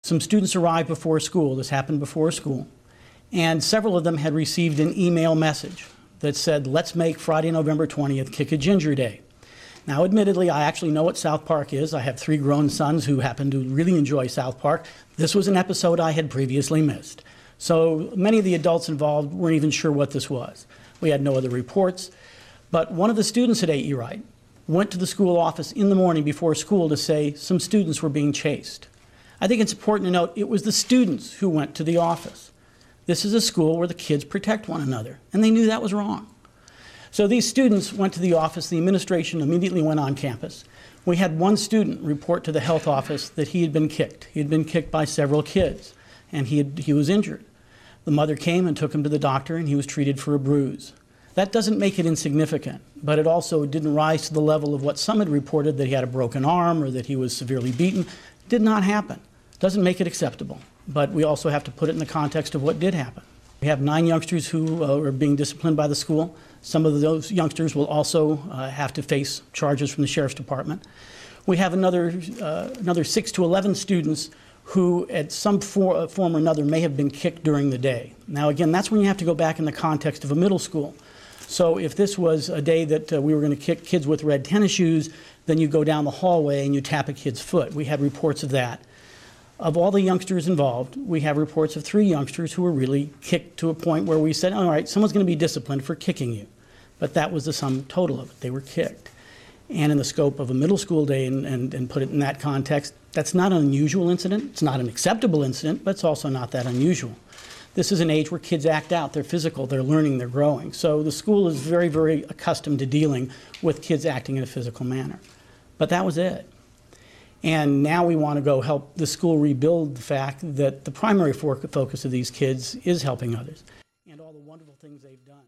Some students arrived before school. This happened before school. And several of them had received an email message that said, let's make Friday, November 20th Kick a Ginger Day. Now, admittedly, I actually know what South Park is. I have 3 grown sons who happen to really enjoy South Park. This was an episode I had previously missed. So many of the adults involved weren't even sure what this was. We had no other reports. But one of the students at AE Wright went to the school office in the morning before school to say some students were being chased. I think it's important to note it was the students who went to the office. This is a school where the kids protect one another, and they knew that was wrong. So these students went to the office. The administration immediately went on campus. We had one student report to the health office that he had been kicked. He had been kicked by several kids, and he was injured. The mother came and took him to the doctor, and he was treated for a bruise. That doesn't make it insignificant, but it also didn't rise to the level of what some had reported, that he had a broken arm or that he was severely beaten. It did not happen. Doesn't make it acceptable, but we also have to put it in the context of what did happen. We have 9 youngsters who are being disciplined by the school. Some of those youngsters will also have to face charges from the Sheriff's Department. We have another 6 to 11 students who at some form or another may have been kicked during the day. Now again, that's when you have to go back in the context of a middle school. So if this was a day that we were going to kick kids with red tennis shoes, then you go down the hallway and you tap a kid's foot. We had reports of that. Of all the youngsters involved, we have reports of 3 youngsters who were really kicked to a point where we said, all right, someone's going to be disciplined for kicking you. But that was the sum total of it. They were kicked. And in the scope of a middle school day and put it in that context, that's not an unusual incident. It's not an acceptable incident, but it's also not that unusual. This is an age where kids act out. They're physical. They're learning. They're growing. So the school is very, very accustomed to dealing with kids acting in a physical manner. But that was it. And now we want to go help the school rebuild the fact that the primary focus of these kids is helping others and all the wonderful things they've done.